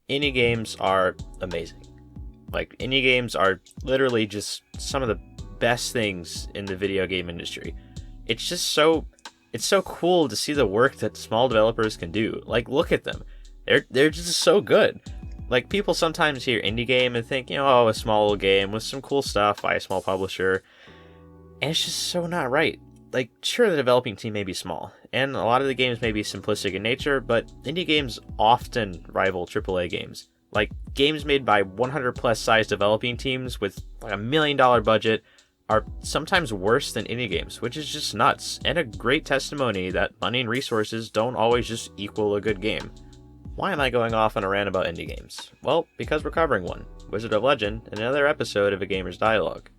indie games are amazing. Like, indie games are literally just some of the best things in the video game industry. It's just it's so cool to see the work that small developers can do. Like, look at them. They're just so good. Like, people sometimes hear indie game and think, oh, a small little game with some cool stuff by a small publisher. And it's just so not right. Like, sure, the developing team may be small, and a lot of the games may be simplistic in nature, but indie games often rival AAA games. Like, games made by 100 plus size developing teams with like $1 million budget are sometimes worse than indie games, which is just nuts, and a great testimony that money and resources don't always just equal a good game. Why am I going off on a rant about indie games? Well, because we're covering one, Wizard of Legend, in another episode of A Gamer's Dialogue.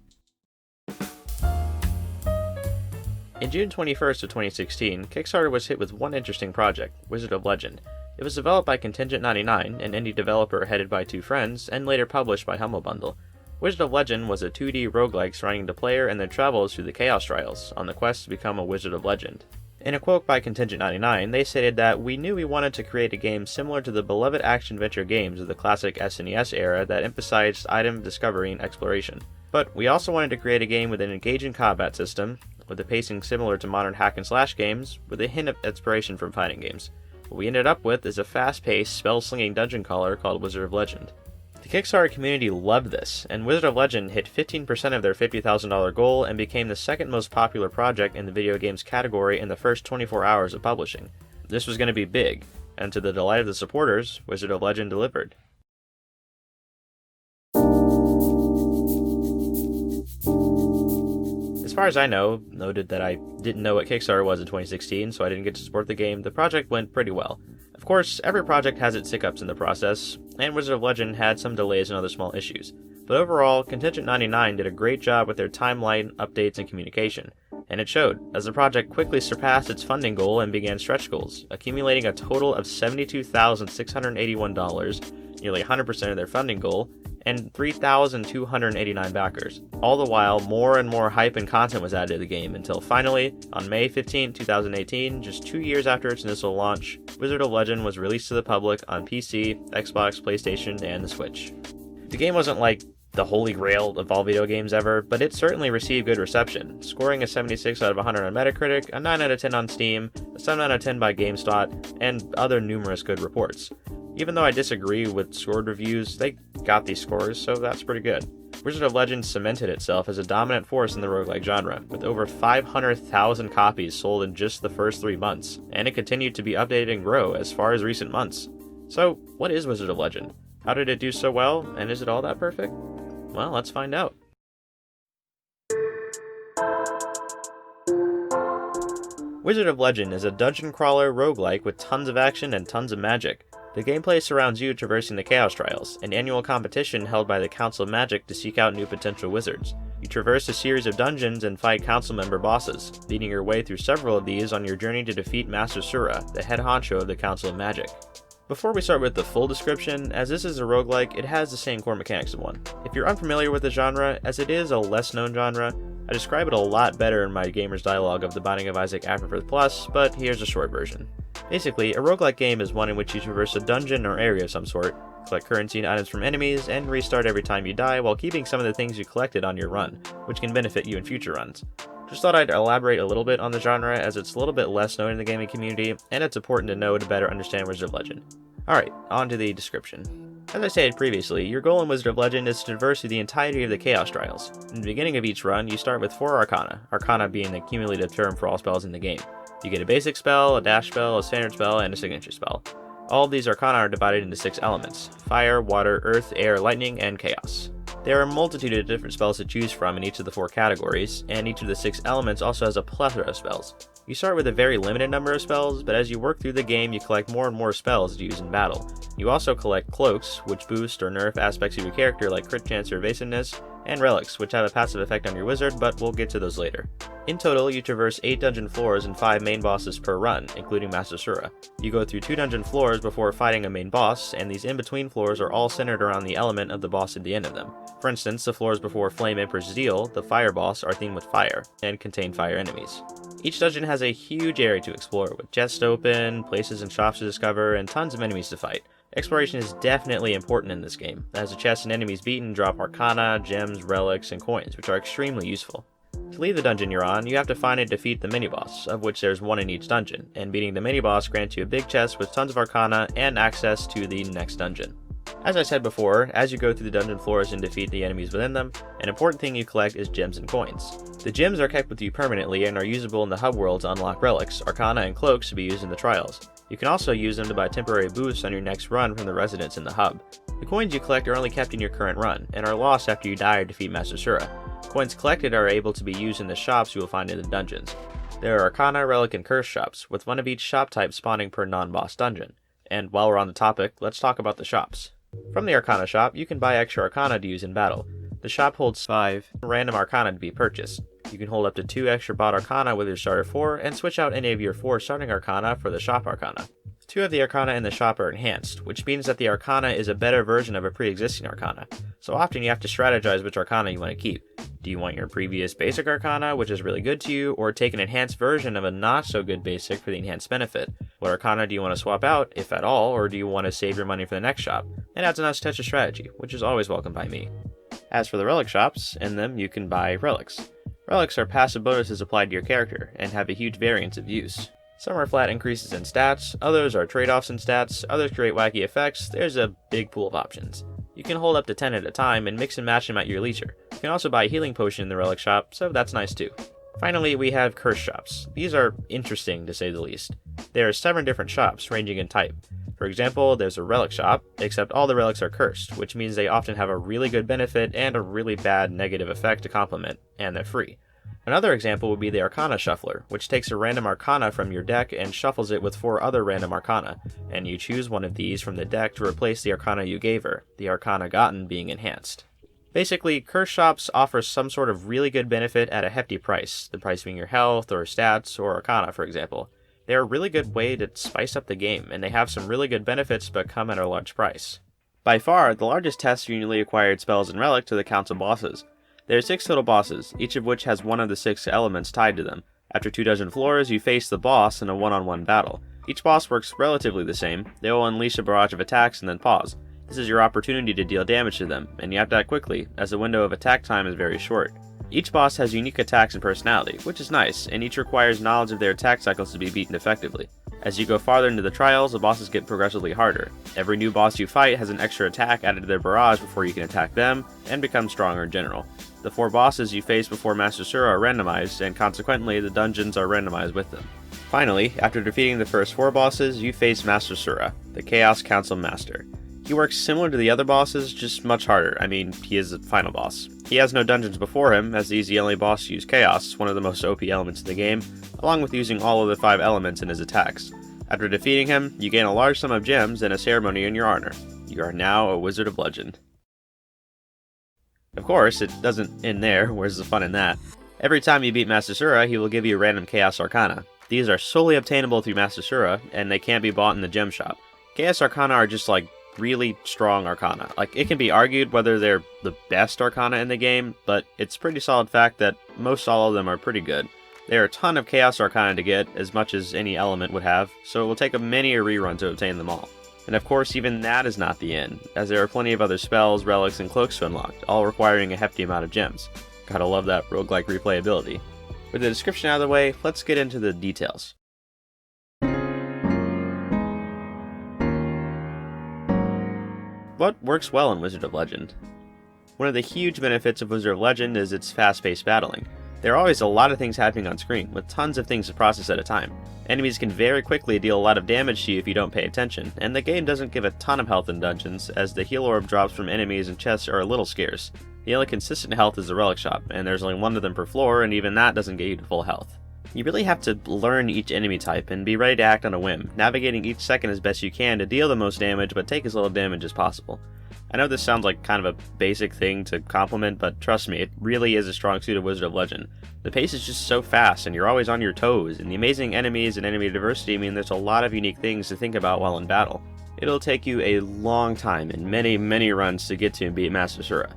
In June 21st of 2016, Kickstarter was hit with one interesting project, Wizard of Legend. It was developed by Contingent 99, an indie developer headed by two friends, and later published by Humble Bundle. Wizard of Legend was a 2D roguelike surrounding the player and their travels through the Chaos Trials, on the quest to become a Wizard of Legend. In a quote by Contingent 99, they stated that, "We knew we wanted to create a game similar to the beloved action-adventure games of the classic SNES era that emphasized item discovery and exploration. But we also wanted to create a game with an engaging combat system, with a pacing similar to modern hack-and-slash games, with a hint of inspiration from fighting games. What we ended up with is a fast-paced, spell-slinging dungeon crawler called Wizard of Legend." The Kickstarter community loved this, and Wizard of Legend hit 15% of their $50,000 goal and became the second most popular project in the video games category in the first 24 hours of publishing. This was going to be big, and to the delight of the supporters, Wizard of Legend delivered. As far as I know, noted that I didn't know what Kickstarter was in 2016, so I didn't get to support the game, the project went pretty well. Of course, every project has its hiccups in the process, and Wizard of Legend had some delays and other small issues. But overall, Contingent 99 did a great job with their timeline, updates, and communication. And it showed, as the project quickly surpassed its funding goal and began stretch goals, accumulating a total of $72,681, nearly 100% of their funding goal, and 3,289 backers. All the while, more and more hype and content was added to the game until finally, on May 15, 2018, just 2 years after its initial launch, Wizard of Legend was released to the public on PC, Xbox, PlayStation, and the Switch. The game wasn't like the holy grail of all video games ever, but it certainly received good reception, scoring a 76 out of 100 on Metacritic, a 9 out of 10 on Steam, a 7 out of 10 by GameSpot, and other numerous good reports. Even though I disagree with scored reviews, they got these scores, so that's pretty good. Wizard of Legend cemented itself as a dominant force in the roguelike genre, with over 500,000 copies sold in just the first 3 months, and it continued to be updated and grow as far as recent months. So, what is Wizard of Legend? How did it do so well, and is it all that perfect? Well, let's find out. Wizard of Legend is a dungeon crawler roguelike with tons of action and tons of magic. The gameplay surrounds you traversing the Chaos Trials, an annual competition held by the Council of Magic to seek out new potential wizards. You traverse a series of dungeons and fight council member bosses, leading your way through several of these on your journey to defeat Master Sura, the head honcho of the Council of Magic. Before we start with the full description, as this is a roguelike, it has the same core mechanics of one. If you're unfamiliar with the genre, as it is a less known genre, I describe it a lot better in my Gamer's Dialogue of The Binding of Isaac Afterbirth Plus, but here's a short version. Basically, a roguelike game is one in which you traverse a dungeon or area of some sort, collect currency and items from enemies, and restart every time you die while keeping some of the things you collected on your run, which can benefit you in future runs. Just thought I'd elaborate a little bit on the genre as it's a little bit less known in the gaming community, and it's important to know to better understand Wizard of Legend. Alright, on to the description. As I stated previously, your goal in Wizard of Legend is to traverse through the entirety of the Chaos Trials. In the beginning of each run, you start with 4 Arcana, Arcana being the cumulative term for all spells in the game. You get a basic spell, a dash spell, a standard spell, and a signature spell. All of these Arcana are divided into 6 elements: fire, water, earth, air, lightning, and chaos. There are a multitude of different spells to choose from in each of the 4 categories, and each of the 6 elements also has a plethora of spells. You start with a very limited number of spells, but as you work through the game you collect more and more spells to use in battle. You also collect cloaks, which boost or nerf aspects of your character like crit chance or evasiveness, and relics, which have a passive effect on your wizard, but we'll get to those later. In total, you traverse 8 dungeon floors and 5 main bosses per run, including Master Sura. You go through 2 dungeon floors before fighting a main boss, and these in-between floors are all centered around the element of the boss at the end of them. For instance, the floors before Flame Emperor's Zeal, the fire boss, are themed with fire, and contain fire enemies. Each dungeon has a huge area to explore, with chests to open, places and shops to discover, and tons of enemies to fight. Exploration is definitely important in this game, as the chests and enemies beaten drop arcana, gems, relics, and coins, which are extremely useful. To leave the dungeon you're on, you have to find and defeat the mini-boss, of which there's one in each dungeon, and beating the mini-boss grants you a big chest with tons of arcana and access to the next dungeon. As I said before, as you go through the dungeon floors and defeat the enemies within them, an important thing you collect is gems and coins. The gems are kept with you permanently and are usable in the hub world to unlock relics, arcana, and cloaks to be used in the trials. You can also use them to buy temporary boosts on your next run from the residents in the hub. The coins you collect are only kept in your current run, and are lost after you die or defeat Master Sura. Coins collected are able to be used in the shops you will find in the dungeons. There are Arcana, Relic, and Curse shops, with one of each shop type spawning per non-boss dungeon. And while we're on the topic, let's talk about the shops. From the Arcana shop, you can buy extra Arcana to use in battle. The shop holds 5 random Arcana to be purchased. You can hold up to 2 extra bought Arcana with your starter 4, and switch out any of your 4 starting Arcana for the shop Arcana. 2 of the Arcana in the shop are enhanced, which means that the Arcana is a better version of a pre-existing Arcana. So often you have to strategize which Arcana you want to keep. Do you want your previous basic Arcana, which is really good to you, or take an enhanced version of a not so good basic for the enhanced benefit? What Arcana do you want to swap out, if at all, or do you want to save your money for the next shop? It adds a nice touch of strategy, which is always welcome by me. As for the relic shops, in them you can buy relics. Relics are passive bonuses applied to your character, and have a huge variance of use. Some are flat increases in stats, others are trade-offs in stats, others create wacky effects. There's a big pool of options. You can hold up to 10 at a time and mix and match them at your leisure. You can also buy a healing potion in the relic shop, so that's nice too. Finally, we have curse shops. These are interesting to say the least. There are 7 different shops ranging in type. For example, there's a relic shop, except all the relics are cursed, which means they often have a really good benefit and a really bad negative effect to complement, and they're free. Another example would be the Arcana Shuffler, which takes a random Arcana from your deck and shuffles it with 4 other random Arcana, and you choose one of these from the deck to replace the Arcana you gave her, the Arcana gotten being enhanced. Basically, curse shops offer some sort of really good benefit at a hefty price, the price being your health, or stats, or Arcana for example. They're a really good way to spice up the game, and they have some really good benefits but come at a large price. By far, the largest test for newly acquired spells and relics are the council bosses. There are 6 total bosses, each of which has one of the 6 elements tied to them. After 2 dungeon floors, you face the boss in a one-on-one battle. Each boss works relatively the same. They will unleash a barrage of attacks and then pause. This is your opportunity to deal damage to them, and you have to act quickly, as the window of attack time is very short. Each boss has unique attacks and personality, which is nice, and each requires knowledge of their attack cycles to be beaten effectively. As you go farther into the trials, the bosses get progressively harder. Every new boss you fight has an extra attack added to their barrage before you can attack them, and become stronger in general. The 4 bosses you face before Master Sura are randomized, and consequently the dungeons are randomized with them. Finally, after defeating the first 4 bosses, you face Master Sura, the Chaos Council Master. He works similar to the other bosses, just much harder. I mean, he is the final boss. He has no dungeons before him, as he's the only boss to use Chaos, one of the most OP elements in the game, along with using all of the 5 elements in his attacks. After defeating him, you gain a large sum of gems and a ceremony in your honor. You are now a Wizard of Legend. Of course, it doesn't end there. Where's the fun in that? Every time you beat Master Sura, he will give you a random Chaos Arcana. These are solely obtainable through Master Sura, and they can't be bought in the gem shop. Chaos Arcana are just like really strong Arcana. Like, it can be argued whether they're the best Arcana in the game, but it's pretty solid fact that most all of them are pretty good. There are a ton of Chaos Arcana to get, as much as any element would have, so it will take many a rerun to obtain them all. And of course, even that is not the end, as there are plenty of other spells, relics, and cloaks to unlock, all requiring a hefty amount of gems. Gotta love that roguelike replayability. With the description out of the way, let's get into the details. What works well in Wizard of Legend? One of the huge benefits of Wizard of Legend is its fast-paced battling. There are always a lot of things happening on screen, with tons of things to process at a time. Enemies can very quickly deal a lot of damage to you if you don't pay attention, and the game doesn't give a ton of health in dungeons, as the heal orb drops from enemies and chests are a little scarce. The only consistent health is the relic shop, and there's only 1 of them per floor, and even that doesn't get you to full health. You really have to learn each enemy type and be ready to act on a whim, navigating each second as best you can to deal the most damage but take as little damage as possible. I know this sounds like kind of a basic thing to compliment, but trust me, it really is a strong suit of Wizard of Legend. The pace is just so fast and you're always on your toes, and the amazing enemies and enemy diversity mean there's a lot of unique things to think about while in battle. It'll take you a long time and many runs to get to and beat Master Sura.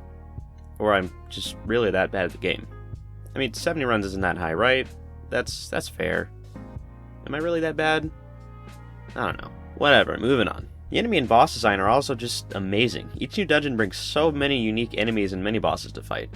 Or I'm just really that bad at the game. I mean, 70 runs isn't that high, right? That's fair. Am I really that bad? I don't know. Whatever, moving on. The enemy and boss design are also just amazing. Each new dungeon brings so many unique enemies and mini-bosses to fight.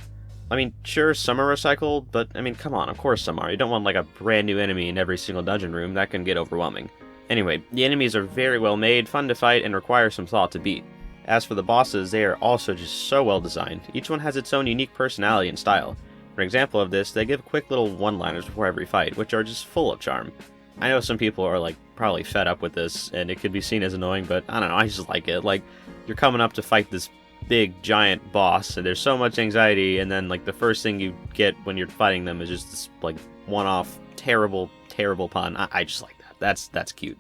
I mean, sure, some are recycled, but I mean, come on, of course some are. You don't want like a brand new enemy in every single dungeon room, that can get overwhelming. Anyway, the enemies are very well made, fun to fight, and require some thought to beat. As for the bosses, they are also just so well designed. Each one has its own unique personality and style. For an example of this, they give quick little one-liners before every fight, which are just full of charm. I know some people are like probably fed up with this, and it could be seen as annoying, but I don't know, I just like it. Like, you're coming up to fight this big giant boss, and there's so much anxiety, and then like the first thing you get when you're fighting them is just this like one-off terrible pun. I just like that. That's cute.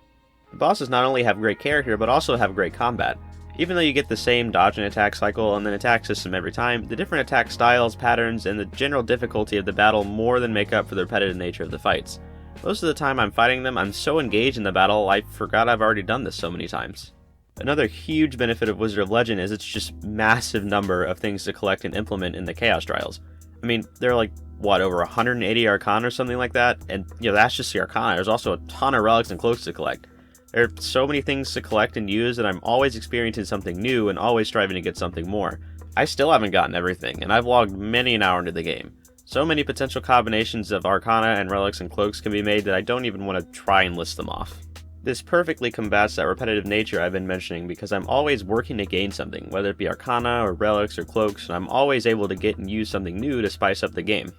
The bosses not only have great character, but also have great combat. Even though you get the same dodge and attack cycle and an attack system every time, the different attack styles, patterns, and the general difficulty of the battle more than make up for the repetitive nature of the fights. Most of the time I'm fighting them, I'm so engaged in the battle, I forgot I've already done this so many times. Another huge benefit of Wizard of Legend is its just massive number of things to collect and implement in the Chaos Trials. I mean, there are like, what, over 180 Arcana or something like that? And, you know, that's just the Arcana. There's also a ton of relics and cloaks to collect. There are so many things to collect and use that I'm always experiencing something new and always striving to get something more. I still haven't gotten everything, and I've logged many an hour into the game. So many potential combinations of Arcana and relics and cloaks can be made that I don't even want to try and list them off. This perfectly combats that repetitive nature I've been mentioning because I'm always working to gain something, whether it be Arcana or relics or cloaks, and I'm always able to get and use something new to spice up the game.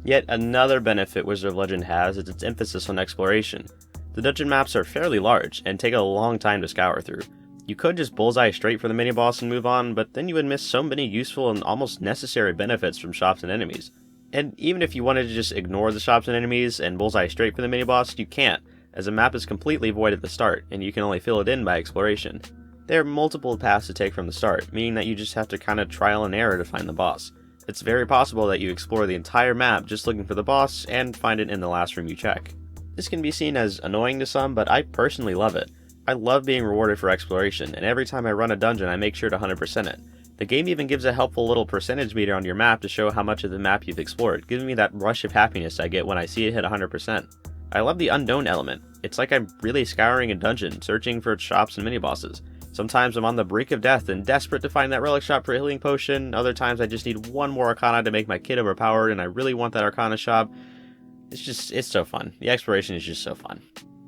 Yet another benefit Wizard of Legend has is its emphasis on exploration. The dungeon maps are fairly large and take a long time to scour through. You could just bullseye straight for the mini-boss and move on, but then you would miss so many useful and almost necessary benefits from shops and enemies. And even if you wanted to just ignore the shops and enemies and bullseye straight for the mini-boss, you can't, as the map is completely void at the start, and you can only fill it in by exploration. There are multiple paths to take from the start, meaning that you just have to kind of trial and error to find the boss. It's very possible that you explore the entire map just looking for the boss, and find it in the last room you check. This can be seen as annoying to some, but I personally love it. I love being rewarded for exploration, and every time I run a dungeon I make sure to 100% it. The game even gives a helpful little percentage meter on your map to show how much of the map you've explored, giving me that rush of happiness I get when I see it hit 100%. I love the unknown element. It's like I'm really scouring a dungeon, searching for shops and mini-bosses. Sometimes I'm on the brink of death and desperate to find that relic shop for a healing potion, other times I just need one more Arcana to make my kid overpowered and I really want that Arcana shop. It's so fun. The exploration is just so fun.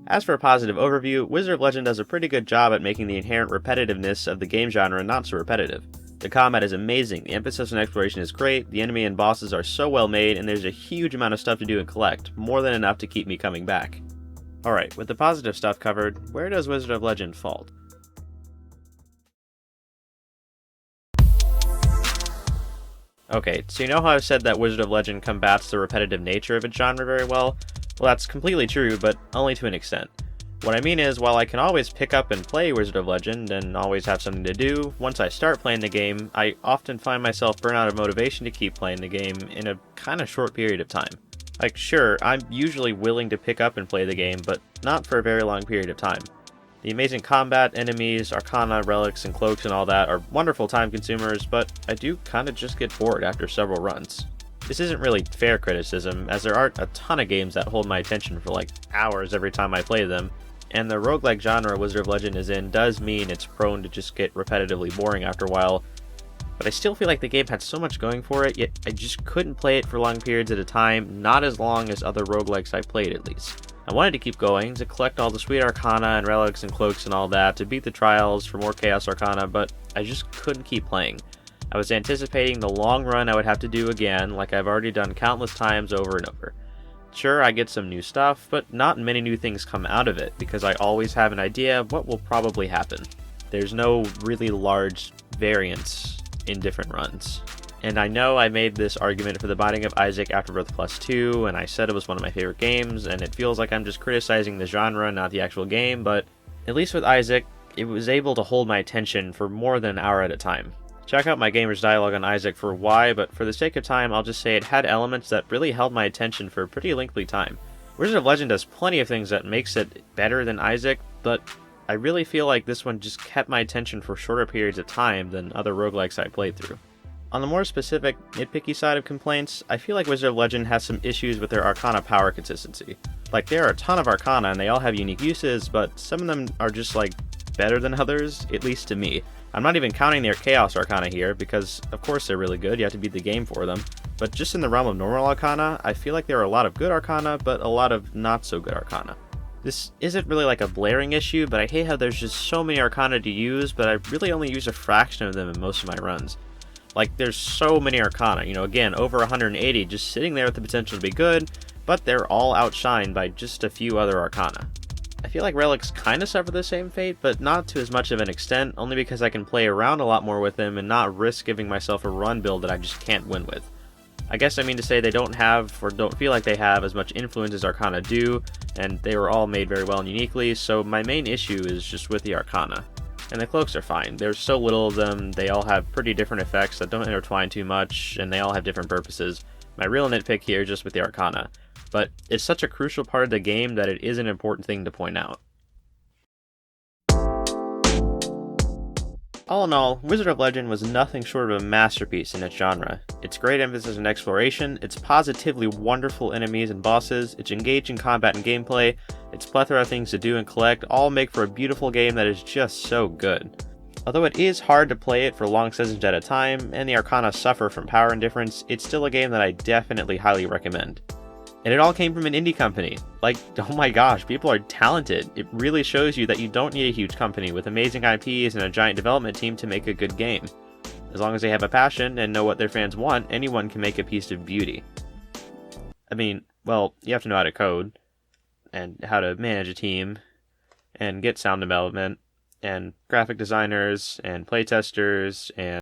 As for a positive overview, Wizard of Legend does a pretty good job at making the inherent repetitiveness of the game genre not so repetitive. The combat is amazing, the emphasis on exploration is great, the enemy and bosses are so well made, and there's a huge amount of stuff to do and collect, more than enough to keep me coming back. Alright, with the positive stuff covered, where does Wizard of Legend fall? Okay, so you know how I've said that Wizard of Legend combats the repetitive nature of its genre very well? Well, that's completely true, but only to an extent. What I mean is, while I can always pick up and play Wizard of Legend, and always have something to do, once I start playing the game, I often find myself burnt out of motivation to keep playing the game in a kinda short period of time. Like, sure, I'm usually willing to pick up and play the game, but not for a very long period of time. The amazing combat, enemies, Arcana, relics, and cloaks and all that are wonderful time consumers, but I do kinda just get bored after several runs. This isn't really fair criticism, as there aren't a ton of games that hold my attention for like hours every time I play them, and the roguelike genre Wizard of Legend is in does mean it's prone to just get repetitively boring after a while, but I still feel like the game had so much going for it, yet I just couldn't play it for long periods at a time, not as long as other roguelikes I played at least. I wanted to keep going, to collect all the sweet Arcana and relics and cloaks and all that, to beat the trials for more Chaos Arcana, but I just couldn't keep playing. I was anticipating the long run I would have to do again, like I've already done countless times over and over. Sure, I get some new stuff, but not many new things come out of it, because I always have an idea of what will probably happen. There's no really large variance in different runs. And I know I made this argument for the Binding of Isaac Afterbirth Plus 2, and I said it was one of my favorite games, and it feels like I'm just criticizing the genre, not the actual game, but at least with Isaac, it was able to hold my attention for more than an hour at a time. Check out my gamer's dialogue on Isaac for why, but for the sake of time, I'll just say it had elements that really held my attention for a pretty lengthy time. Wizard of Legend does plenty of things that makes it better than Isaac, but I really feel like this one just kept my attention for shorter periods of time than other roguelikes I played through. On the more specific, nitpicky side of complaints, I feel like Wizard of Legend has some issues with their Arcana power consistency. Like, there are a ton of Arcana and they all have unique uses, but some of them are just like better than others, at least to me. I'm not even counting their Chaos Arcana here, because of course they're really good, you have to beat the game for them. But just in the realm of normal Arcana, I feel like there are a lot of good Arcana, but a lot of not so good Arcana. This isn't really like a blaring issue, but I hate how there's just so many Arcana to use, but I really only use a fraction of them in most of my runs. Like, there's so many Arcana, again, over 180, just sitting there with the potential to be good, but they're all outshined by just a few other Arcana. I feel like Relics kind of suffer the same fate, but not to as much of an extent, only because I can play around a lot more with them and not risk giving myself a run build that I just can't win with. I guess I mean to say they don't have, or don't feel like they have, as much influence as Arcana do, and they were all made very well and uniquely, so my main issue is just with the Arcana. And the cloaks are fine. There's so little of them, they all have pretty different effects that don't intertwine too much, and they all have different purposes. My real nitpick here is just with the Arcana, but it's such a crucial part of the game that it is an important thing to point out. All in all, Wizard of Legend was nothing short of a masterpiece in its genre. Its great emphasis on exploration, its positively wonderful enemies and bosses, its engaging combat and gameplay, its plethora of things to do and collect all make for a beautiful game that is just so good. Although it is hard to play it for long sessions at a time, and the Arcana suffer from power indifference, it's still a game that I definitely highly recommend. And it all came from an indie company. Like, oh my gosh, people are talented. It really shows you that you don't need a huge company with amazing IPs and a giant development team to make a good game. As long as they have a passion and know what their fans want, anyone can make a piece of beauty. I mean, well, you have to know how to code, and how to manage a team, and get sound development, and graphic designers, and playtesters, and